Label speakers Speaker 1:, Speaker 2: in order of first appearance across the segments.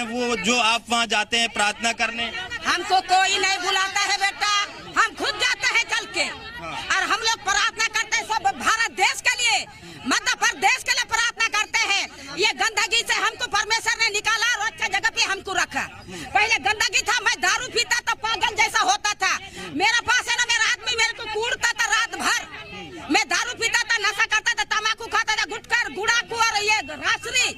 Speaker 1: वो जो आप वहाँ जाते हैं प्रार्थना करने?
Speaker 2: हमको कोई नहीं बुलाता है बेटा, हम खुद जाते हैं चल के। और हम लोग प्रार्थना करते हैं सब भारत देश के लिए, मध्य प्रदेश के लिए प्रार्थना करते हैं। ये गंदगी से हमको परमेश्वर ने निकाला और अच्छे जगह पे हमको रखा। पहले गंदगी था, मैं दारू पीता था, पागल जैसा होता था। मेरा पास है ना, मेरा आदमी मेरे को कूड़ता था रात भर। मैं दारू पीता था, नशा करता था, तम्बाकू खाता था, गुटखा गुड़ाकू और ये रासरी।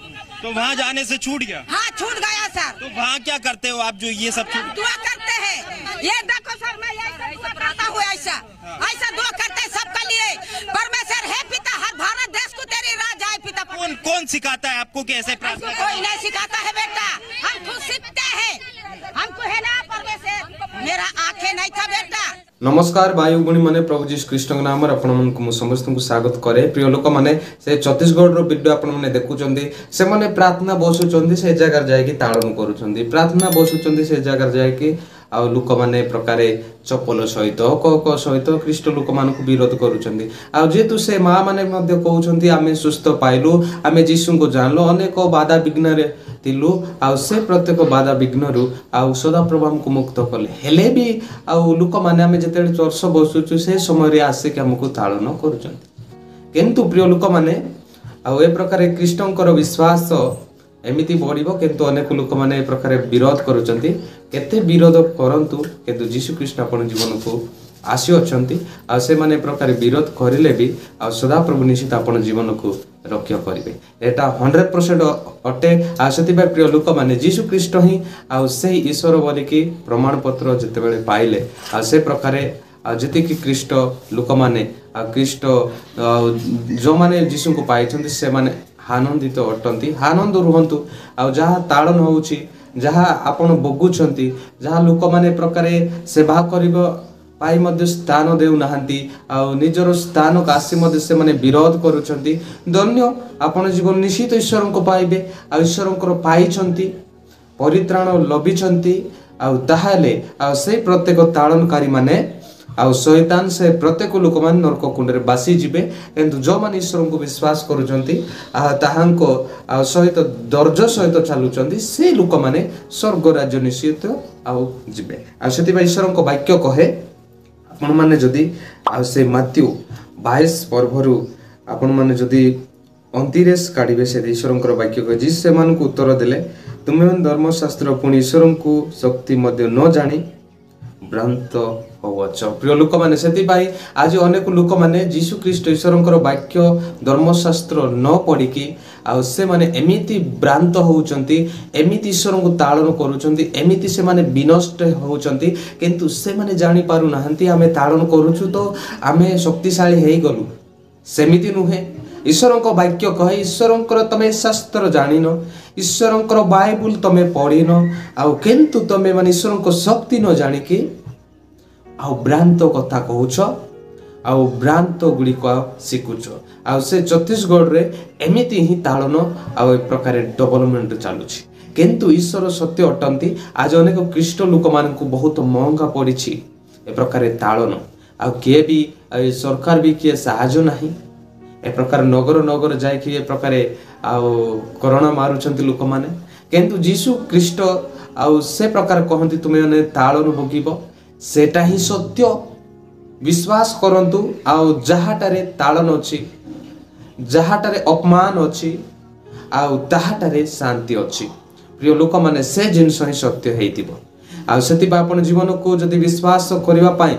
Speaker 1: तो वहाँ जाने से छूट गया?
Speaker 2: हाँ छूट गया सर।
Speaker 1: तो वहाँ क्या करते हो आप जो ये सब छूट?
Speaker 2: दुआ करते हैं। ये देखो सर, मैं ऐसा करता हूँ, ऐसा ऐसा दुआ करते हैं सबके लिए। परमेश्वर है पिता, हर भारत देश को तेरी राज आए पिता।
Speaker 1: कौन सिखाता है आपको कैसे प्रार्थना?
Speaker 2: कोई नहीं सिखाता है बेटा, हम खुद सीखते हैं। हमको है ना परमेश्वर, मेरा आंखें नहीं था बेटा।
Speaker 3: नमस्कार भाई भौणी माने, प्रभु जीशु कृष्ण नाम आपण मानक समस्त को स्वागत करे। प्रिय लोक माने, से छत्तीसगढ़ रो वीडियो आपण माने देखुचंदी, से माने प्रार्थना बसुचंदी, से जगह जाय कि ताड़न करूचंदी, प्रार्थना बसुचंदी, से जगह जाय कि आ लोक माने प्रकारे चप्पल सहित क सहित ख्रीष्ट लोक मान को विरोध करूचंदी। आ जेतु से माँ माने मध्य कहउचंदी आमे सुस्थ पाइलु, आमे जीशु को जानलो, अनेक बाधा विघ्न रे थिलु, आ से प्रत्येक बाधा विघ्न रु आ सदाप्रभु हमको मुक्त कले। हेले भी आ लोक माने आमे जेते चर्च बसुचु, से समय रे आसे कि हमको ताड़न करूचंदी। किंतु प्रिय लोक माने, आ ए प्रकार कृष्णकर विश्वास एमिति बढ़िबो, किंतु अनेक लोक माने ए प्रकार विरोध करूचंती। केते विरोध करंतु, किंतु जीशु कृष्ण अपन जीवन को आसी अछंती। आ से माने प्रकार विरोध करिले भी आ सदा प्रभु निश्चित अपन जीवन को रक्षा करिवे। एटा 100% अटे। आ सेति बे प्रिय लोक माने, जीशु कृष्ण ही आ से ईश्वर बोली कि प्रमाण पत्र जते बेले पाइले, आ से प्रकार जति कि कृष्ण लोक माने आ कृष्ण जो माने जीशु को पाइछंती, से माने आनंदित अटंती। आनंद रुहंतु। आ जहा ताड़न होउची, जहा आपण बगुछंती, जहा लोक माने प्रकारे सेवा करिबो पाई मध्ये स्थान देउ नाहंती, आ निजर स्थान को आसी मध्ये से माने विरोध करूछंती। धन्य आपण जीवन निश्चित ईश्वर को पाइबे। आ ईश्वर को पाइछंती, परित्राण लभिछंती। आ ताहाले आ से प्रत्येक ताड़नकारी माने आ शैतान से प्रत्येक लोक मान नरक कुंड रे बासी जिबे। किंतु जो मान ईश्वर को विश्वास करूचंती, आ ताहांको आ सहित धैर्य सहित चालुचंती, से लोक माने स्वर्ग राज्य निश्चित आ जिबे। आ सेति बा ईश्वर को वाक्य कहे, आपण माने जदी आ से मत्त्यु 22 पर्वरु आपण माने जदी 29 काढिबे, से ईश्वर वाक्य कहे, जिस से मान को उत्तर देले, तुमे धर्मशास्त्र पुनि ईश्वर को शक्ति मध्य न जानी भ्रांत होवच। प्रिय लोक माने, सेति भाई आज अनेक लोक माने जीशु ख्रीष्ट ईश्वरंकर वाक्य धर्मशास्त्र न पढ़ी कि आ से माने एमिति भ्रांत होउचंती, एमिति ईश्वर को ताड़न करूचंती, एमिति से माने विनष्ट होउचंती। किंतु से माने जानि पारु नाहंती, आमे ताड़न करूछु तो आमे शक्तिशाली हेई गलु। सेमिति नुहे। ईश्वरंकर वाक्य कहे, ईश्वरंकर तमे शास्त्र जानिनो, ईश्वरंकर बाइबल तमे पढ़िनो, आ किंतु तमे माने ईश्वरंकर शक्ति न जानि कि आ भ्रांत कथा कहूछ, आ भ्रांत गुड़िक शिखुच। आ से छत्तीसगढ़ रे एमिति ही ताड़न आ प्रकार डेवलपमेंट चलुछि। किंतु ईश्वर सत्य अटंती। आज अनेक ख्रीष्ट लोक मान को बहुत महंगा पड़ी ए प्रकार ताड़न। आ किए भी सरकार भी किए साहाय्य नहीं। ए प्रकार नगर नगर जाय कि ए प्रकार आ कोरोना मारुचंती लोक माने। किंतु जीशु ख्रीष्ट आ से प्रकार कहंती, तुमे माने ताड़न भोगिबो, सेटा ही सत्य। विश्वास करंतु। आ जहाटारे ताड़न अछि, जहाटारे अपमान अछि, आ ताहाटारे शांति अछि। प्रिय लोक माने, से जिनस ही सत्य हेतिबो। आ सेति बा आपण जीवन को जदि विश्वास करिवा पाए,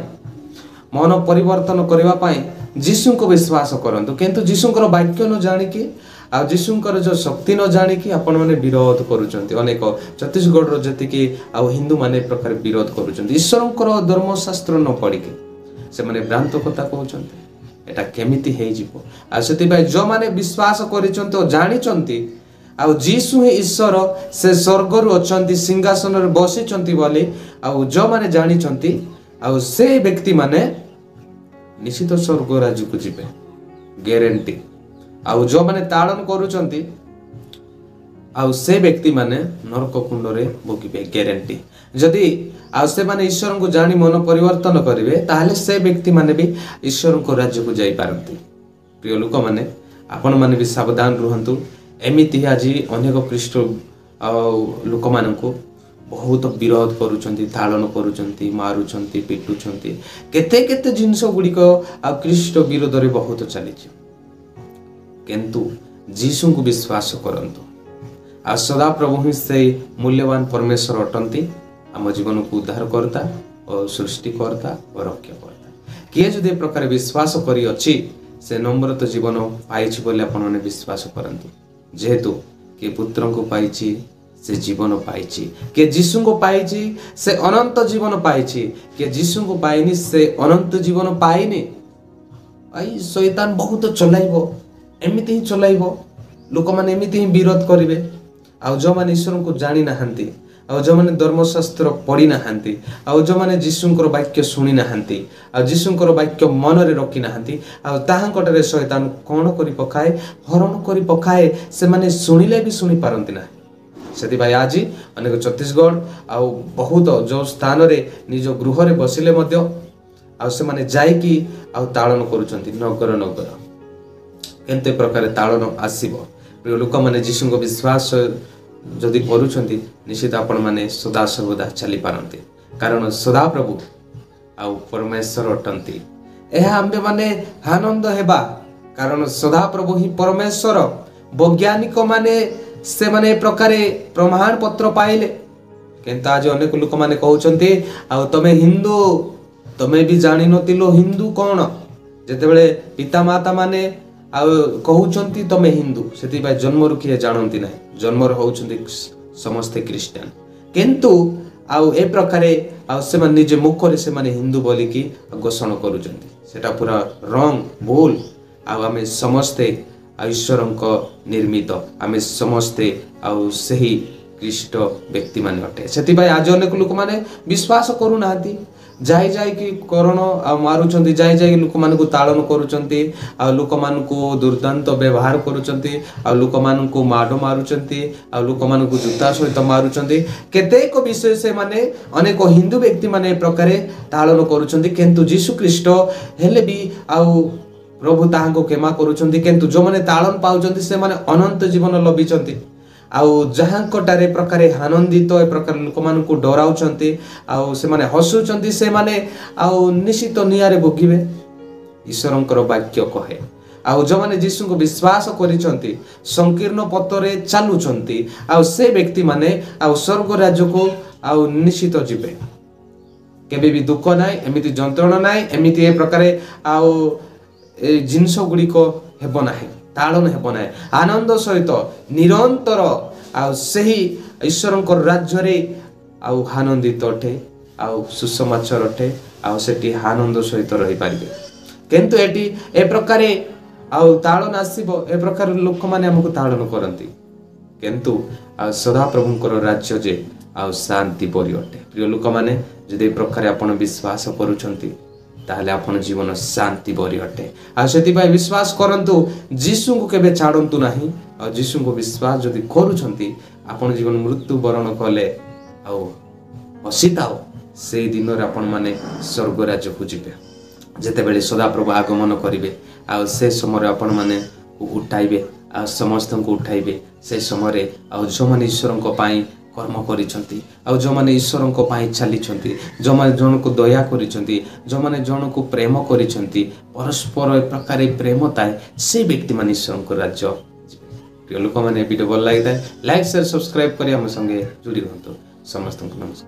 Speaker 3: मन परिवर्तन करिवा पाए जीशु को विश्वास करंतु। किंतु जीशुंकर वाक्य न जानि कि आ जीशुंकर जो शक्ति न जानि कि आपण माने विरोध करूचंती। अनेक छत्तीसगढ़ रो जति कि आ हिंदू माने प्रकार विरोध करूचंती। ईश्वरंकर धर्मशास्त्र न पढ़ी के से माने भ्रांत कथा कहउचंती। एटा केमिति हेइ जिवो। आ सेति बा जो माने विश्वास करिचंती ओ जानिचंती, आ जीशु ही ईश्वर, से स्वर्ग रु अछंती, सिंहासन रे बसिचंती बोली, आ जो माने जानिचंती, आ से व्यक्ति माने निश्चित स्वर्ग राज्य को जिबे, गारंटी। आ जो माने ताड़न करूचंती, आउ से व्यक्ति माने नरक कुंड रे भोगिबे ग्यारंटी जदि आउ से माने ईश्वर को जानी मन परिवर्तन करिवे ताहले से व्यक्ति माने भी ईश्वर को राज्य को जाई पारंती प्रिय लोक माने आपण माने भी सावधान रुहंतु एमिति आज अनेक ख्रीष्ट लोक मानकु बहुत विरोध करुचंती ताड़न करुचंती मारुचंती पिटुचंती केते केते जिंस गुड़िक आ ख्रीष्ट विरोध रे बहुत चली किंतु जीसु को विश्वास करंतु आ सदा प्रभु ही से मूल्यवान परमेश्वर अटंती आम जीवन को उद्धार करता और सृष्टि करता और रक्षा करता किए जदि प्रकार विश्वास करी अछि से नम्रत जीवन पाइछि बोले आपण विश्वास करंतु जेहेतु के पुत्र को पाइछि से जीवन पाइछि के जीसु को पाइछि से अनंत जीवन पाइछि के जीसु को पाइनि से अनंत जीवन पाइनि आई शैतान बहुत चलाइबो एमिति ही चलाइबो लोक माने एमिति ही विरोध करिवे आ जो माने ईश्वर को जानि नाहंती आ जो माने धर्मशास्त्र पढ़ी नाहंती आ जो माने जीसुंकर वाक्य सुनी नाहंती आ जीसुंकर वाक्य मन रे रखी नाहंती आ ताहांकटरे शैतान कोन करी पकाए हरण करी पकाए से माने सुनिले भी सुनी पारंती ना सेति भाई आज अनेक छत्तीसगढ़ आ बहुत जो स्थान रे निज गृह रे बसिले मध्य आ से माने जाई की आ ताळन करूचंती नगर नगर केनते प्रकार ताळन आसीबो प्रिय लोक माने जीसु को विश्वास जदि करूछंती निश्चित आपण माने सदा सर्वदा चली पारंती कारण सदा प्रभु आ परमेश्वर अटंती एहा आम्बे माने आनंद हेबा कारण सदा प्रभु ही परमेश्वर वैज्ञानिक माने से माने प्रकारे प्रमाण पत्र पाइले केनता आज अनेक लोक माने कहउछंती आ तमे हिंदू तमे भी जानि नतिलो हिंदू कोन जेते बेले पिता माता माने आ कहउछंती तमे हिंदू सेति बाय जन्मरु किए जानंती नै जन्मर होउछंती समस्त क्रिश्चियन किंतु आ ए प्रकारे आ से मन निजे मुख रे से माने हिंदू बोली की घोषणा करूछंती सेटा पूरा रंग भूल आ हमें समस्त ईश्वरଙ୍କ निर्मित आमे समस्ते आ सही ख्रीष्ट व्यक्ति माने अटे सेति बाय आज अनेक लोक माने विश्वास करू नाहंती जाई जाई कि करण आ मारुचंती जाई जाई लोक मान को ताड़न करूचंती आ लोक मान को दुर्दांत व्यवहार करूचंती आ लोक मान को माड मारुचंती आ लोक मान को जूता सहित मारुचंती केतेक विषय से माने अनेक हिंदू व्यक्ति माने प्रकारे ताड़न करूचंती किंतु यीशु ख्रीष्ट हेले भी आ प्रभु ताहां को क्षमा करूचंती किंतु जो माने ताड़न पाउचंती से माने अनंत जीवन लभिचंती आउ जहां कटारे प्रकारे आनंदित ए प्रकार लोक मान को डराउचंती आउ से माने हसुचंती से माने आउ निश्चित नियारे भोगिबे ईश्वरंकर वाक्य कहे आउ जो माने यीशु को विश्वास करिसंती संकीर्ण पतरे चालुचंती आउ से व्यक्ति माने आउ स्वर्ग राज्य को आउ निश्चित जिबे केबे भी दुख नाय एमिति जंत्रणा नाय एमिति ए प्रकारे आउ ए जिंस गुडी को हेबो नाही ताड़न हेबो नाही आनंद सहित निरंतर आ सही ईश्वरंकर राज्य रे आ आनंदित अटे आ सुसमाचार अटे आ सेठी आनंद सहित रही पारिबे किंतु एटी ए प्रकारे आ ताड़न आसीबो ए प्रकार लोक माने हमकु ताड़न करंती किंतु आ सदा प्रभुंकर राज्य जे आ शांति परि अटे प्रिय लोक माने जदि प्रकार आपण विश्वास करूछंती ताहले आपण जीवन शांति भरी अटे आ सेति भाई विश्वास करंतु जीसु को केबे छाडंतु नाही आ जीसु को विश्वास जदि करूछंती आपण जीवन मृत्यु वरण कले आ हसिताओ से दिन रे आपण माने स्वर्ग राज्य को जिबे जेते बेले सदा प्रभु आगमन करिवे आ से समय आपण माने उठाइबे आ समस्त को उठाइबे से समय आ जो माने ईश्वर को पाई कर्म करिसंती आ जो माने ईश्वर को पाई चलीचंती जो माने जन को दया करिसंती जो माने जन को प्रेम करिसंती परस्पर ए प्रकार प्रेम ताए से व्यक्ति माने ईश्वर को राज्य प्रिय लोक माने वीडियो भल लागिता लाइक शेयर सब्सक्राइब करी हम संगे जुड़ी रहंतु समस्त को नमस्कार।